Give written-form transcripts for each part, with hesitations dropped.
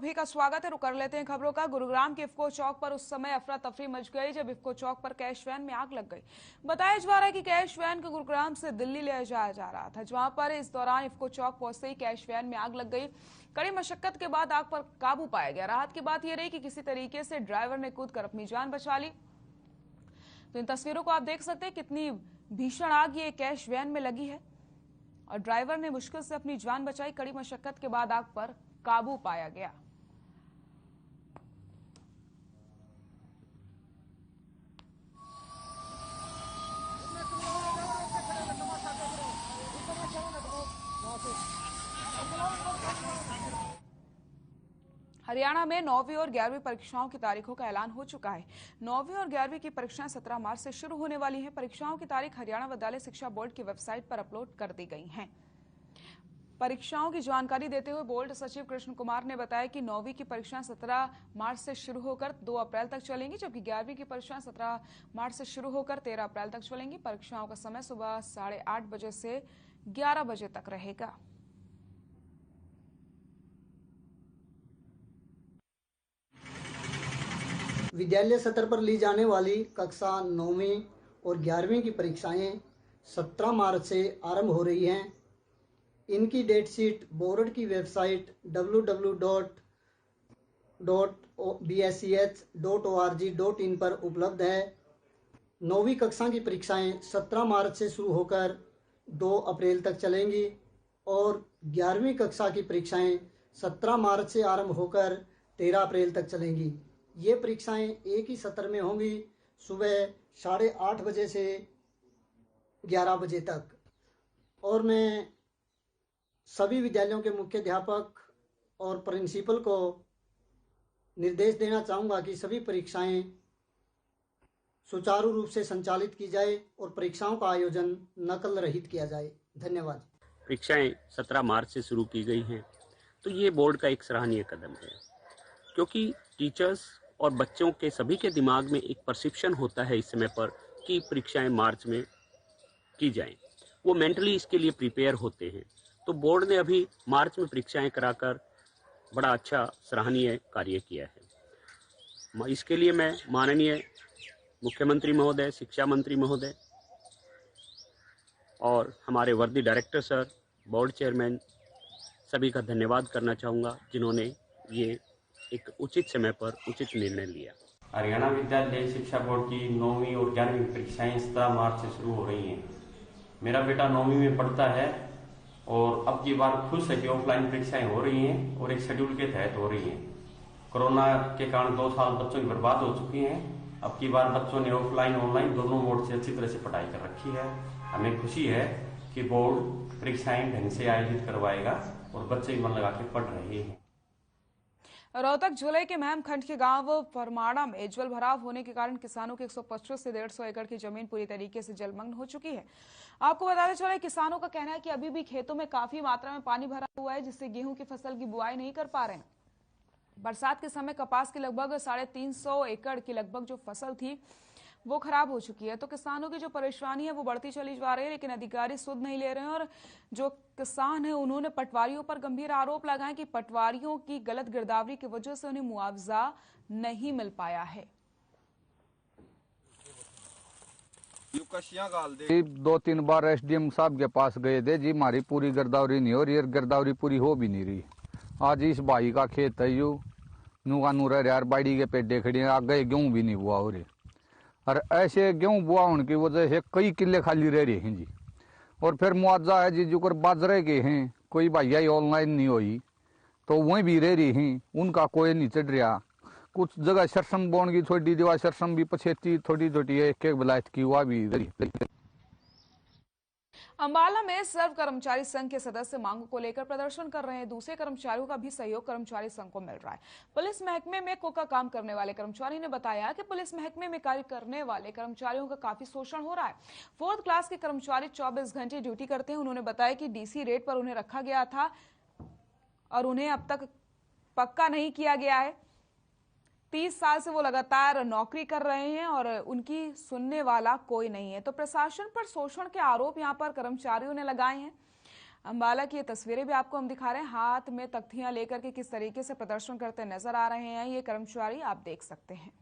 सभी का स्वागत है। रुक कर लेते हैं खबरों का। गुरुग्राम के इफ्को चौक पर उस समय अफरा तफरी मच गई जब इफ्को चौक पर कैश वैन में आग लग गई। बताया जा रहा है कि कैश वैन को गुरुग्राम से दिल्ली ले जाया जा रहा था, जहां पर इस दौरान इफ्को चौक पहुंचते ही कैश वैन में आग लग गई। कड़ी मशक्कत के बाद आग पर काबू पाया गया। राहत की बात यह रही कि किसी तरीके से ड्राइवर ने कूदकर अपनी जान बचा ली। तो इन तस्वीरों को आप देख सकते हैं, कितनी भीषण आग ये कैश वैन में लगी है और ड्राइवर ने मुश्किल से अपनी जान बचाई। कड़ी मशक्कत के बाद आग पर काबू पाया गया। हरियाणा में 9वीं और 11वीं परीक्षाओं की तारीखों का ऐलान हो चुका है। 9वीं और 11वीं की परीक्षाएं 17 मार्च से शुरू होने वाली हैं। परीक्षाओं की तारीख हरियाणा विद्यालय शिक्षा बोर्ड की वेबसाइट पर अपलोड कर दी गई हैं। परीक्षाओं की जानकारी देते हुए बोर्ड सचिव कृष्ण कुमार ने बताया कि 9वीं की परीक्षाएं 17 मार्च से शुरू होकर 2 अप्रैल तक चलेंगी, जबकि 11वीं की परीक्षाएं 17 मार्च से शुरू होकर 13 अप्रैल तक चलेंगी। परीक्षाओं का समय सुबह 8:30 बजे से 11 बजे तक रहेगा। विद्यालय स्तर पर ली जाने वाली कक्षा 9वीं और 11वीं की परीक्षाएं 17 मार्च से आरंभ हो रही हैं। इनकी डेट शीट बोर्ड की वेबसाइट www.bsch.org.in पर उपलब्ध है। 9वीं कक्षा की परीक्षाएं 17 मार्च से शुरू होकर 2 अप्रैल तक चलेंगी और 11वीं कक्षा की परीक्षाएं 17 मार्च से आरंभ होकर 13 अप्रैल तक चलेंगी। ये परीक्षाएं एक ही सत्र में होंगी, सुबह 8:30 बजे से 11 बजे तक। और मैं सभी विद्यालयों के मुख्याध्यापक और प्रिंसिपल को निर्देश देना चाहूँगा कि सभी परीक्षाएं सुचारू रूप से संचालित की जाए और परीक्षाओं का आयोजन नकल रहित किया जाए। धन्यवाद। परीक्षाएं 17 मार्च से शुरू की गई हैं, तो ये बोर्ड का एक सराहनीय कदम है, क्योंकि टीचर्स और बच्चों के सभी के दिमाग में एक परसेप्शन होता है इस समय पर कि परीक्षाएं मार्च में की जाएं। वो मेंटली इसके लिए प्रिपेयर होते हैं। तो बोर्ड ने अभी मार्च में परीक्षाएं कराकर बड़ा अच्छा सराहनीय कार्य किया है। इसके लिए मैं माननीय मुख्यमंत्री महोदय, शिक्षा मंत्री महोदय और हमारे वर्दी डायरेक्टर सर, बोर्ड चेयरमैन सभी का धन्यवाद करना चाहूँगा, जिन्होंने ये एक उचित समय पर उचित निर्णय लिया। हरियाणा विद्यालय शिक्षा बोर्ड की 9वीं और 11वीं परीक्षाएं 17 मार्च से शुरू हो रही हैं। मेरा बेटा 9वीं में पढ़ता है और अब की बार खुश है कि ऑफलाइन परीक्षाएं हो रही हैं और एक शेड्यूल के तहत हो रही हैं। कोरोना के कारण 2 साल बच्चों की बर्बाद हो चुकी हैं। अब की बार बच्चों ने ऑफलाइन ऑनलाइन दोनों मोड से अच्छी तरह से पढ़ाई कर रखी है। हमें खुशी है कि बोर्ड परीक्षाएं ढंग से आयोजित करवाएगा और बच्चे मन लगा के पढ़ रहे हैं। रोहतक जिले के महम खंड के गांव फरमाड़ा में जल भराव होने के कारण किसानों की 125 से 150 एकड़ की जमीन पूरी तरीके से जलमग्न हो चुकी है। आपको बताते चले, किसानों का कहना है कि अभी भी खेतों में काफी मात्रा में पानी भरा हुआ है, जिससे गेहूं की फसल की बुआई नहीं कर पा रहे हैं। बरसात के समय कपास की लगभग 350 एकड़ की लगभग जो फसल थी वो खराब हो चुकी है। तो किसानों की जो परेशानी है वो बढ़ती चली जा रही है, लेकिन अधिकारी सुध नहीं ले रहे हैं। और जो किसान है उन्होंने पटवारियों पर गंभीर आरोप लगाए कि पटवारियों की गलत गिरदावरी की वजह से उन्हें मुआवजा नहीं मिल पाया है। 2-3 बार एसडीएम साहब के पास गए थे जी, हमारी पूरी गिरदावरी नहीं हो रही, गिरदावरी पूरी हो भी नहीं रही। आज इस भाई का खेत है यू नूका नूर यार, बाड़ी के पेडे खड़े हैं, आगे गेहूं भी नहीं हुआ हो रही। और ऐसे गेहूं बुआ होने की वजह से कई किले खाली रह रहे हैं जी। और फिर मुआवजा है जी, जो कर बाजरे के हैं, कोई भैया ऑनलाइन नहीं हुई तो वहीं भी रह रही हैं, उनका कोई नहीं चढ़ रहा। कुछ जगह सरसम बोन की थोड़ी दीवार सरसम भी पछेती थोड़ी थोड़ी है, एक बलायत की हुआ भी रही। अंबाला में सर्व कर्मचारी संघ के सदस्य मांगों को लेकर प्रदर्शन कर रहे हैं। दूसरे कर्मचारियों का भी सहयोग कर्मचारी संघ को मिल रहा है। पुलिस महकमे में कोका काम करने वाले कर्मचारी ने बताया कि पुलिस महकमे में कार्य करने वाले कर्मचारियों का काफी शोषण हो रहा है। 4th क्लास के कर्मचारी 24 घंटे ड्यूटी करते हैं। उन्होंने बताया कि डीसी रेट पर उन्हें रखा गया था और उन्हें अब तक पक्का नहीं किया गया है। 30 साल से वो लगातार नौकरी कर रहे हैं और उनकी सुनने वाला कोई नहीं है। तो प्रशासन पर शोषण के आरोप यहां पर कर्मचारियों ने लगाए हैं। अंबाला की ये तस्वीरें भी आपको हम दिखा रहे हैं। हाथ में तख्तियां लेकर के किस तरीके से प्रदर्शन करते नजर आ रहे हैं ये कर्मचारी, आप देख सकते हैं।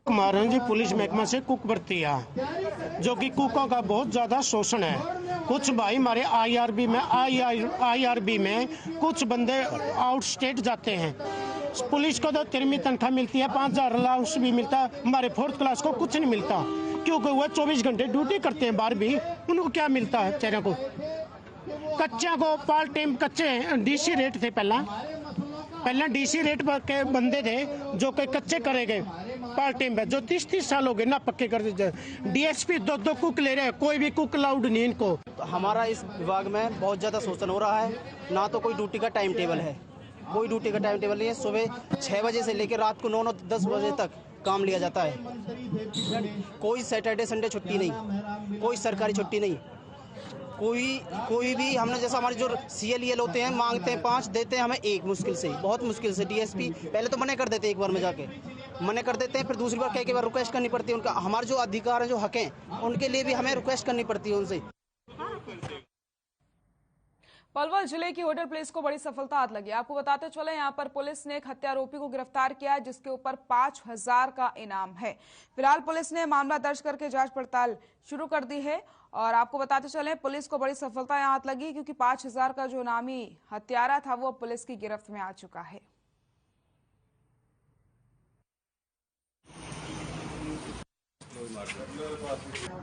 महाराज जी पुलिस महकमा से कुक भर्ती है, जो कि कुकों का बहुत ज्यादा शोषण है। कुछ भाई हमारे आईआरबी में कुछ बंदे आउट स्टेट जाते हैं। पुलिस को तो 13वीं तनख्वाह मिलती है, 5000 अलाउंस भी मिलता है। हमारे 4th क्लास को कुछ नहीं मिलता, क्योंकि वह 24 घंटे ड्यूटी करते हैं बाहर भी। उनको क्या मिलता है बेचारे को? कच्चा को पार्ट टाइम कच्चे डीसी रेट थे पहला डीसी रेट पर के बंदे थे जो कि कच्चे करे गए पार्ट टाइम पे, जो 30 साल हो गए ना पक्के कर दीजिए। डीएसपी 2 कुक ले रहे हैं, कोई भी कुक अलाउड नहीं इनको। हमारा इस विभाग में बहुत ज़्यादा शोषण हो रहा है। ना तो कोई ड्यूटी का टाइम टेबल है, कोई ड्यूटी का टाइम टेबल नहीं है। सुबह 6 बजे से लेकर रात को 9-10 बजे तक काम लिया जाता है। कोई सैटरडे संडे छुट्टी नहीं, कोई सरकारी छुट्टी नहीं, कोई भी। हमने जैसा हमारे जो CLEL होते हैं, मांगते हैं 5, देते हैं हमें 1, मुश्किल से, बहुत मुश्किल से। डीएसपी पहले तो मना कर देते हैं, एक बार में जाके मना कर देते हैं, फिर दूसरी बार कई बार रिक्वेस्ट करनी पड़ती है। उनका हमारे जो अधिकार है, जो हक हैं, उनके लिए भी हमें रिक्वेस्ट करनी पड़ती है उनसे। पलवल जिले की होटल पुलिस को बड़ी सफलता हाथ लगी। आपको बताते चले, यहां पर पुलिस ने एक हत्यारोपी को गिरफ्तार किया, जिसके ऊपर 5000 का इनाम है। फिलहाल पुलिस ने मामला दर्ज करके जांच पड़ताल शुरू कर दी है। और आपको बताते चले, पुलिस को बड़ी सफलता यहां हाथ लगी, क्योंकि 5000 का जो इनामी हत्यारा था वो पुलिस की गिरफ्त में आ चुका है।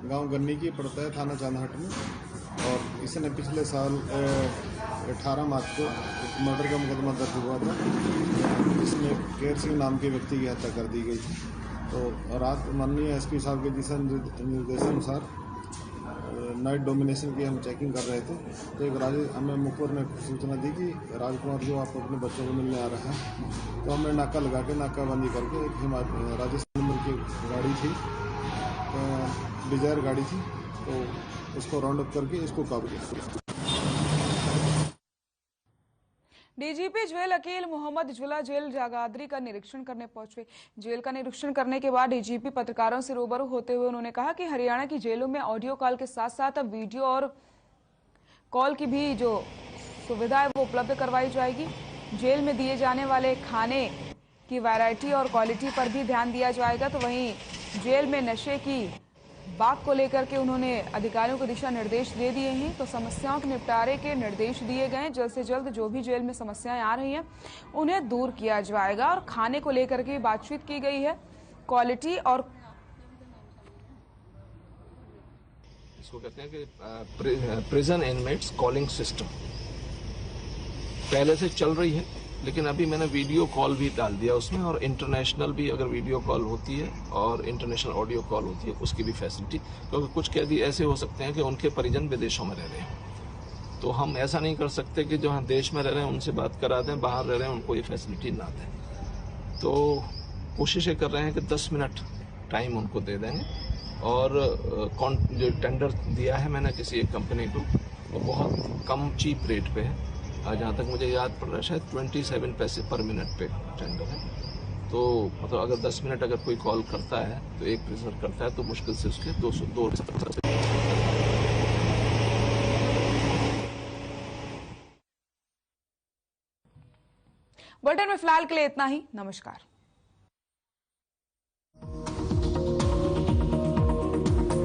गांव गन्नी की पड़ता है, थाना चांदहाट में। और इसने पिछले साल 18 मार्च को एक मर्डर का मुकदमा दर्ज हुआ था, जिसमें केर सिंह नाम के व्यक्ति की हत्या कर दी गई थी। तो रात माननीय SP साहब के दिशा निर्देशानुसार नाइट डोमिनेशन की हम चेकिंग कर रहे थे, तो एक हमें मुखबिर ने सूचना दी कि राजकुमार जो आप अपने बच्चों को मिलने आ रहा है। तो हमने नाका लगा के नाकाबंदी करके एक राजस्थान नंबर की गाड़ी थी, डिजायर गाड़ी थी, तो उसको राउंड अप करके इसको काबू किया। डीजीपी जेल अकील मोहम्मद जुला जेल जागादरी का निरीक्षण करने पहुंचे। जेल का निरीक्षण करने के बाद डीजीपी पत्रकारों से रूबरू होते हुए उन्होंने कहा कि हरियाणा की जेलों में ऑडियो कॉल के साथ साथ अब वीडियो और कॉल की भी जो सुविधा है वो उपलब्ध करवाई जाएगी। जेल में दिए जाने वाले खाने की वैरायटी और क्वालिटी पर भी ध्यान दिया जाएगा। तो वहीं जेल में नशे की बात को लेकर के उन्होंने अधिकारियों को दिशा निर्देश दे दिए हैं। तो समस्याओं के निपटारे के निर्देश दिए गए। जल्द से जल्द जो भी जेल में समस्याएं आ रही हैं उन्हें दूर किया जाएगा। और खाने को लेकर के बातचीत की गई है, क्वालिटी और इसको कहते हैं कि प्रिजन इनमेट्स कॉलिंग सिस्टम पहले से चल रही है, लेकिन अभी मैंने वीडियो कॉल भी डाल दिया उसमें, और इंटरनेशनल भी अगर वीडियो कॉल होती है और इंटरनेशनल ऑडियो कॉल होती है उसकी भी फैसिलिटी, क्योंकि कुछ कैदी ऐसे हो सकते हैं कि उनके परिजन विदेशों में रह रहे हैं। तो हम ऐसा नहीं कर सकते कि जो हम देश में रह रहे हैं उनसे बात करा दें, बाहर रह रहे हैं उनको ये फैसिलिटी ना दें। तो कोशिश ये कर रहे हैं कि 10 मिनट टाइम उनको दे देंगे। और जो टेंडर दिया है मैंने किसी एक कंपनी को, वो बहुत कम चीप रेट पे है। जहाँ तक मुझे याद पड़ रहा है शायद 27 पैसे पर मिनट पे टेंडर है। तो मतलब अगर 10 मिनट अगर कोई कॉल करता है तो एक प्रिजनर करता है, तो मुश्किल से उसके 202। बुलेटिन में फिलहाल के लिए इतना ही। नमस्कार।